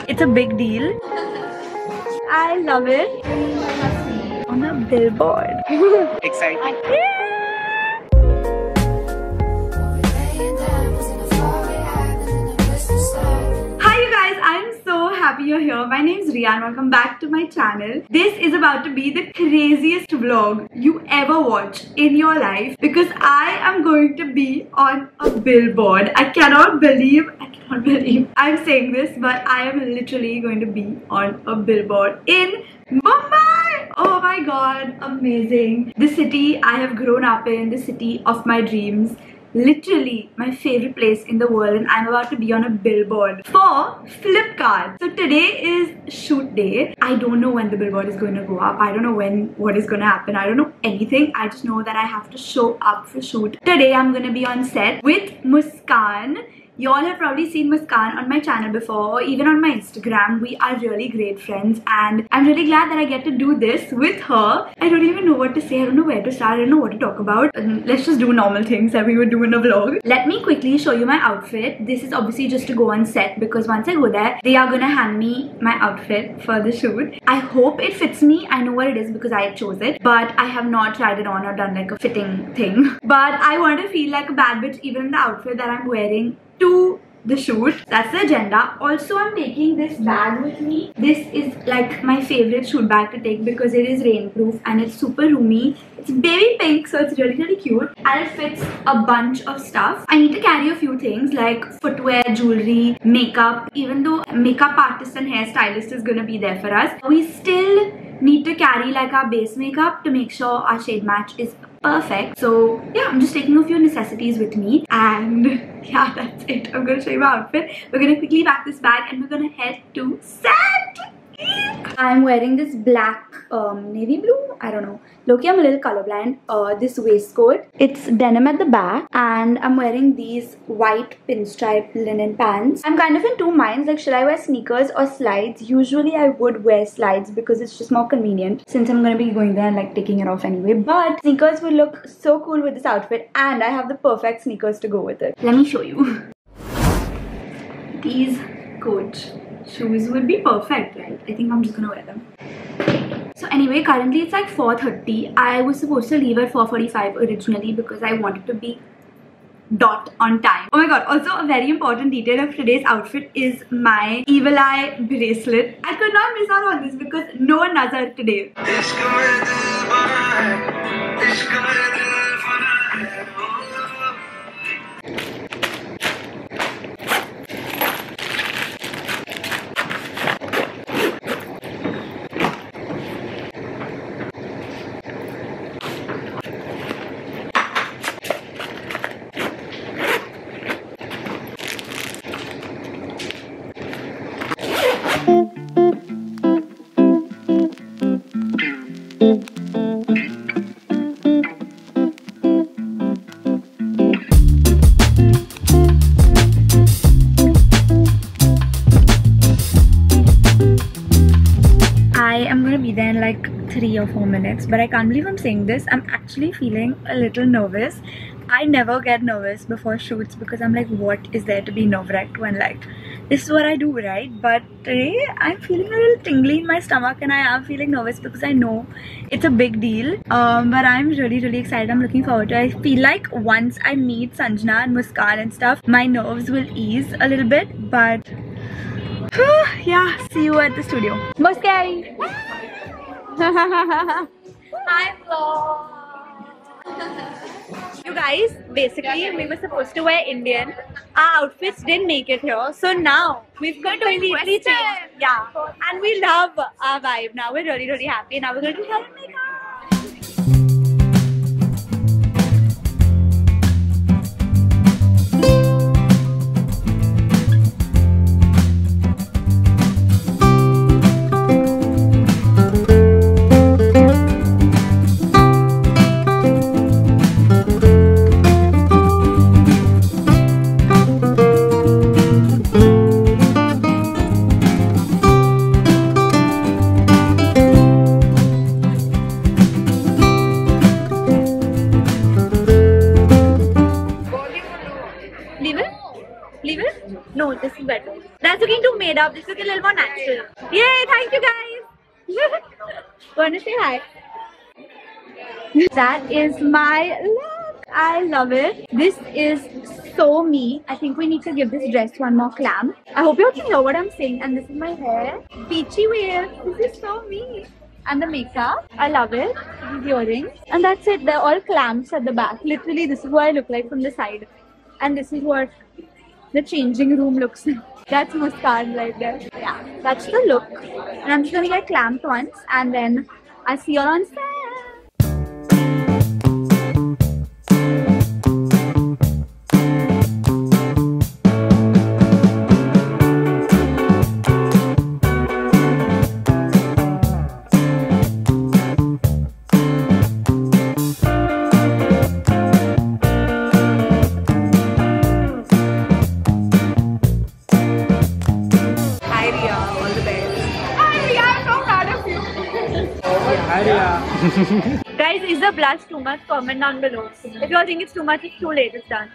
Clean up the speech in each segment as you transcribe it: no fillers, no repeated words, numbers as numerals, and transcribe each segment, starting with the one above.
It's a big deal. I love it. On a billboard. Exciting. Hi you guys, I'm so happy you're here. My name is Riya and welcome back to my channel. This is about to be the craziest vlog you ever watch in your life because I am going to be on a billboard. I cannot believe I'm saying this, but I am literally going to be on a billboard in Mumbai. Oh my god, amazing. The city I have grown up in, the city of my dreams. Literally my favorite place in the world, and I'm about to be on a billboard for Flipkart. So today is shoot day. I don't know when the billboard is going to go up. I don't know what is going to happen. I don't know anything. I just know that I have to show up for shoot. Today I'm going to be on set with Muskan. You all have probably seen Muskan on my channel before or even on my Instagram. We are really great friends and I'm really glad that I get to do this with her. I don't even know what to say. I don't know where to start. I don't know what to talk about. Let's just do normal things that we would do in a vlog. Let me quickly show you my outfit. This is obviously just to go on set because once I go there, they are gonna hand me my outfit for the shoot. I hope it fits me. I know what it is because I chose it, but I have not tried it on or done like a fitting thing. But I want to feel like a bad bitch even in the outfit that I'm wearing to the shoot. That's the agenda. Also, I'm taking this bag with me. This is like my favorite shoot bag to take because it is rainproof and it's super roomy. It's baby pink, so it's really cute and it fits a bunch of stuff. I need to carry a few things like footwear, jewelry, makeup. Even though makeup artist and hairstylist is gonna be there for us, we still need to carry like our base makeup to make sure our shade match is perfect. So yeah, I'm just taking a few necessities with me and yeah, that's it. I'm gonna show you my outfit. We're gonna quickly pack this bag and we're gonna head to set. I'm wearing this black navy blue, I don't know. Loki, I'm a little colorblind. This waistcoat, it's denim at the back, and I'm wearing these white pinstripe linen pants. I'm kind of in two minds, like should I wear sneakers or slides? Usually I would wear slides because it's just more convenient since I'm gonna be going there and like taking it off anyway. But sneakers will look so cool with this outfit and I have the perfect sneakers to go with it. Let me show you. These Coach shoes would be perfect, right? I think I'm just gonna wear them. So anyway, currently it's like 4:30. I was supposed to leave at 4:45 originally because I wanted to be dot on time. Oh my god, also a very important detail of today's outfit is my evil eye bracelet. I could not miss out on this because no nazar today. I'm gonna be there in like 3 or 4 minutes, but I can't believe I'm saying this. I'm actually feeling a little nervous. I never get nervous before shoots because I'm like, what is there to be nerve-wracked when like this is what I do, right? But today I'm feeling a little tingly in my stomach and I am feeling nervous because I know it's a big deal. But I'm really excited. I'm looking forward to it. I feel like once I meet Sanjana and Muskan and stuff, my nerves will ease a little bit, but yeah, see you at the studio. Muskan! Hi vlog! You guys, basically we were supposed to wear Indian. Our outfits didn't make it here, so now we've completely changed. Yeah, and we love our vibe now. We're really happy. Now we're going to try and make our made up. This look a little more natural. Yay! Thank you guys. Want to say hi? That is my look. I love it. This is so me. I think we need to give this dress one more clamp. I hope you all can hear what I'm saying. And this is my hair. Beachy waves. This is so me. And the makeup. I love it. These earrings. And that's it. They're all clamps at the back. Literally, this is what I look like from the side. And this is what the changing room looks like. That's Muskan right there. Yeah, that's the look. And I'm just gonna get clamped once. And then I'll see you all on set. Guys, is the blush too much? Comment down below. If you all think it's too much, it's too late. It's done.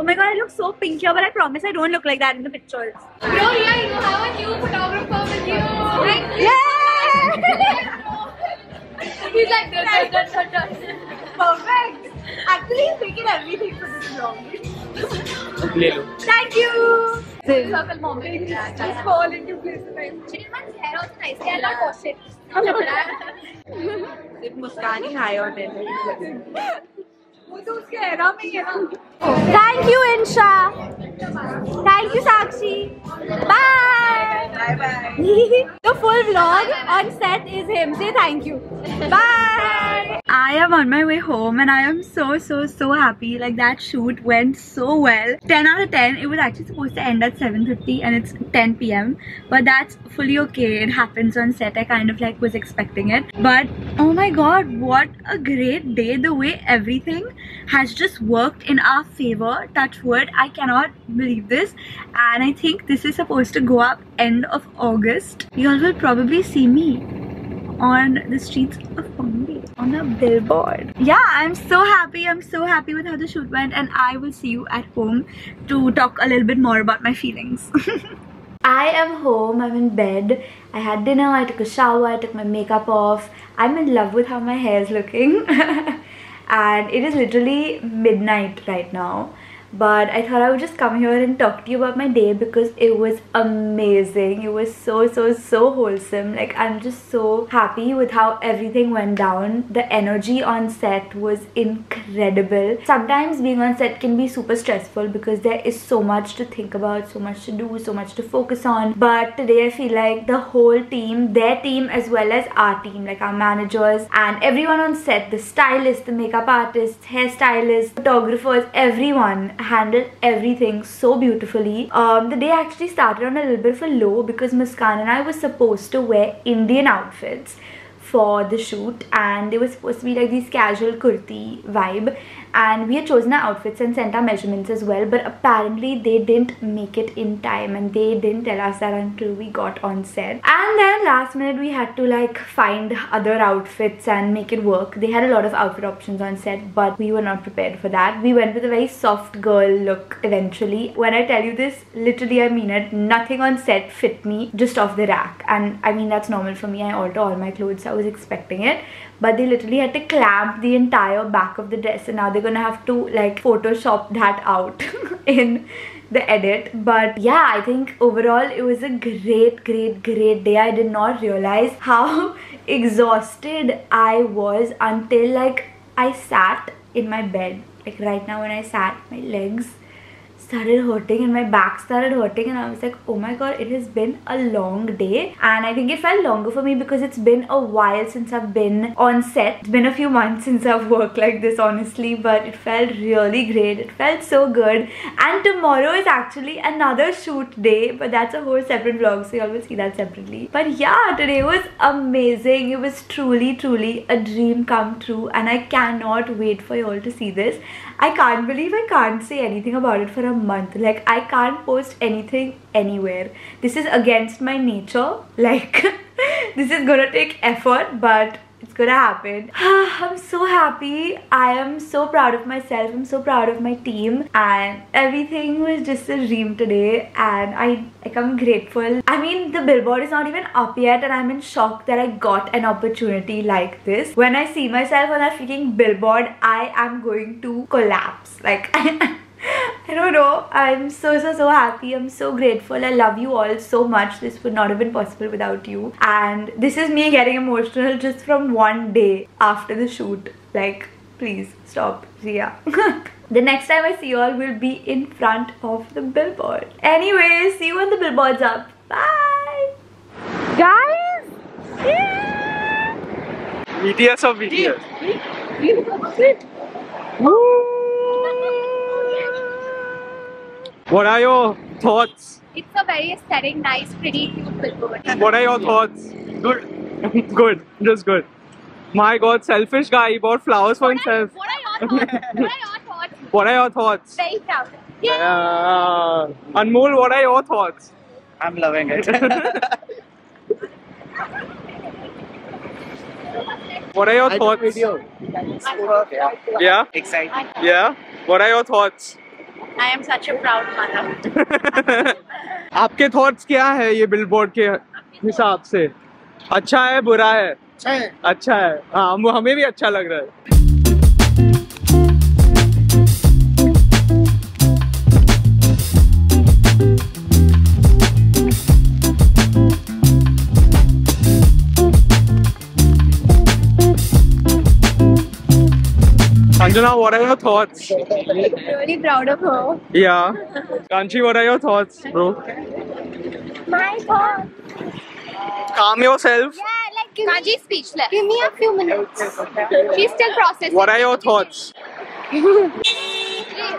Oh my god, I look so pink here, but I promise I don't look like that in the pictures. Bro, yeah, you have a new photographer with you. Like, Yeah! he's like, dun. Perfect! Actually, he's making everything for this vlog. Thank you! Circle moment. Just fall into place. Chilman's hair also nice. I'll not wash it. Muskan hi on it. Thank you, Insha. Thank you, Sakshi. Bye. Bye bye. The full vlog on set is him. Say thank you. Bye. I am on my way home and I am so happy. Like, that shoot went so well. 10 out of 10. It was actually supposed to end at 7:50 and it's 10 PM. But that's fully okay. It happens on set. I kind of like was expecting it. But oh my god, what a great day. The way everything has just worked in our favor. Touch wood. I cannot believe this. And I think this is supposed to go up end of August. You all will probably see me on the streets of Bombay on a billboard. Yeah, I'm so happy. I'm so happy with how the shoot went, and I will see you at home to talk a little bit more about my feelings. I am home. I'm in bed. I had dinner. I took a shower. I took my makeup off. I'm in love with how my hair is looking. And it is literally midnight right now. But I thought I would just come here and talk to you about my day because it was amazing. It was so wholesome. Like, I'm just so happy with how everything went down. The energy on set was incredible. Sometimes being on set can be super stressful because there is so much to think about, so much to do, so much to focus on. But today I feel like the whole team, their team as well as our team, like our managers and everyone on set, the stylist, the makeup artists, hairstylists, photographers, everyone handled everything so beautifully. The day actually started on a little bit of a low because Muskan and I were supposed to wear Indian outfits for the shoot, and they were supposed to be like these casual kurti vibe, and we had chosen our outfits and sent our measurements as well, but apparently they didn't make it in time and they didn't tell us that until we got on set. And then last minute we had to like find other outfits and make it work. They had a lot of outfit options on set, but we were not prepared for that. We went with a very soft girl look eventually. When I tell you this, literally I mean it, nothing on set fit me just off the rack. And I mean, that's normal for me. I alter all my clothes, so I was expecting it, but they literally had to clamp the entire back of the dress, and now they're gonna have to like Photoshop that out in the edit. But yeah, I think overall it was a great day. I did not realize how exhausted I was until like I sat in my bed. Like right now when I sat, my legs started hurting and my back started hurting, and I was like, oh my god, it has been a long day. And I think it felt longer for me because it's been a while since I've been on set. It's been a few months since I've worked like this, honestly, but it felt really great. It felt so good. And tomorrow is actually another shoot day, but that's a whole separate vlog, so y'all will see that separately. But yeah, today was amazing. It was truly a dream come true, and I cannot wait for y'all to see this. I can't believe I can't say anything about it for a month. Like, I can't post anything anywhere. This is against my nature. Like, this is gonna take effort, but it's gonna happen. I'm so happy. I am so proud of myself. I'm so proud of my team, and everything was just a dream today, and I'm grateful. I mean, the billboard is not even up yet, and I'm in shock that I got an opportunity like this. When I see myself on that freaking billboard, I am going to collapse. Like, I don't know. I'm so happy. I'm so grateful. I love you all so much. This would not have been possible without you. And this is me getting emotional just from one day after the shoot. Like, please stop, Zia. The next time I see you all will be in front of the billboard. Anyway, see you when the billboard's up. Bye! Guys! Yeah! BTS or BTS? What are your thoughts? It's a very aesthetic, nice, pretty, cute billboard. What are your thoughts? Good. Good. Just good. My god, selfish guy. He bought flowers for himself. What are your thoughts? What are your thoughts? Very proud. Anmol, what are your thoughts? I'm loving it. What are your thoughts? Video. Yeah? Exciting. Yeah? What are your thoughts? I am such a proud mother. आपके thoughts क्या है ये billboard के हिसाब से? अच्छा है, बुरा है? अच्छा है। हाँ, हमें भी अच्छा लग रहा है। Anjana, what are your thoughts? Really proud of her. Yeah. Kanchi, what are your thoughts, bro? My God. Calm yourself. Yeah, like Kanchi's speechless. Give me a few minutes. She's still processing. What are your thoughts?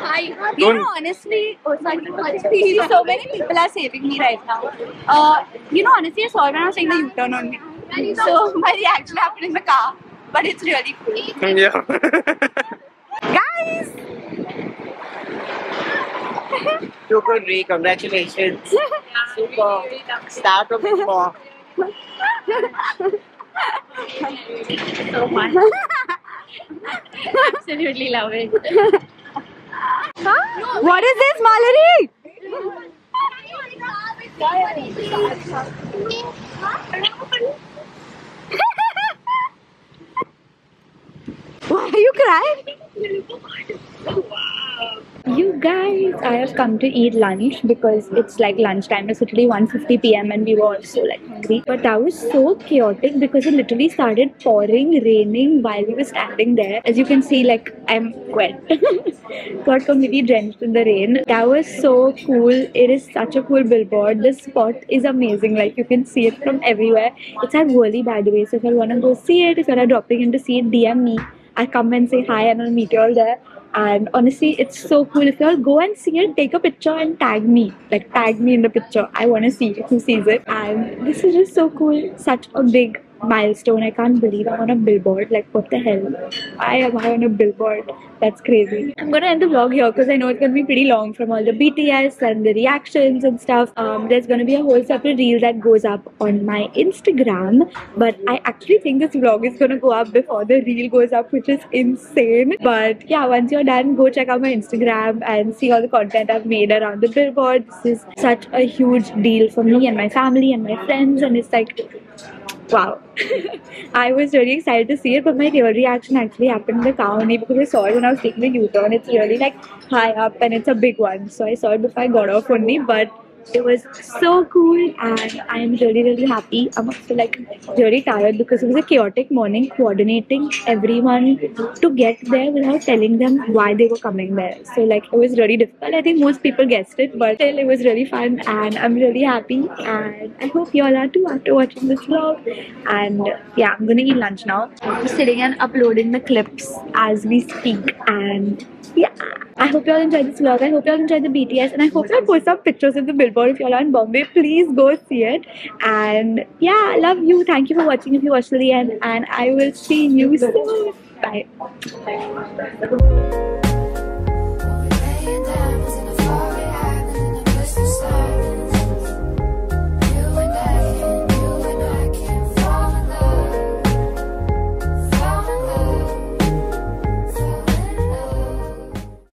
Hi. You know, honestly, so many people are saving me right now. You know, honestly, I saw when I was saying the U-turn on me. So my reaction happened in the car, but it's really cool. Yeah. Guys! Super great, congratulations. Super. Start of the walk. So much. Absolutely love it. What is this, Mallory? Why are you crying? You guys, I have come to eat lunch because it's like lunchtime. It's literally 1:50 PM and we were also like hungry. But that was so chaotic because it literally started pouring, raining while we were standing there. As you can see, like, I'm wet. Got completely drenched in the rain. That was so cool. It is such a cool billboard. This spot is amazing. Like, you can see it from everywhere. It's at Worli, by the way. So if you want to go see it, if you're dropping in to see it, DM me. I'll come and say hi and I'll meet you all there. And honestly, it's so cool. If you all go and see it, take a picture and tag me. Like, tag me in the picture. I want to see who sees it. And this is just so cool. Such a big milestone. I can't believe I'm on a billboard. Like, what the hell? Why am I on a billboard? That's crazy. I'm gonna end the vlog here because I know it's gonna be pretty long from all the BTS and the reactions and stuff. There's gonna be a whole separate reel that goes up on my Instagram, but I actually think this vlog is gonna go up before the reel goes up, which is insane. But yeah, once you're done, go check out my Instagram and see all the content I've made around the billboard. This is such a huge deal for me and my family and my friends, and it's like, wow. I was really excited to see it, but my real reaction actually happened in the car only because I saw it when I was taking the U-turn. It's really like high up and it's a big one, so I saw it before I got off only. But It was so cool and I'm really happy. I'm also like really tired because it was a chaotic morning coordinating everyone to get there without telling them why they were coming there. So like it was really difficult. I think most people guessed it, but still it was really fun and I'm really happy and I hope you all are too after watching this vlog. And yeah, I'm gonna eat lunch now. I'm sitting and uploading the clips as we speak, and yeah, I hope you all enjoyed this vlog. I hope you all enjoyed the BTS, and I hope I'll post some pictures of the billboard. If you all are in Bombay, please go see it. And yeah, I love you. Thank you for watching if you watched till the end, and I will see you soon. Bye.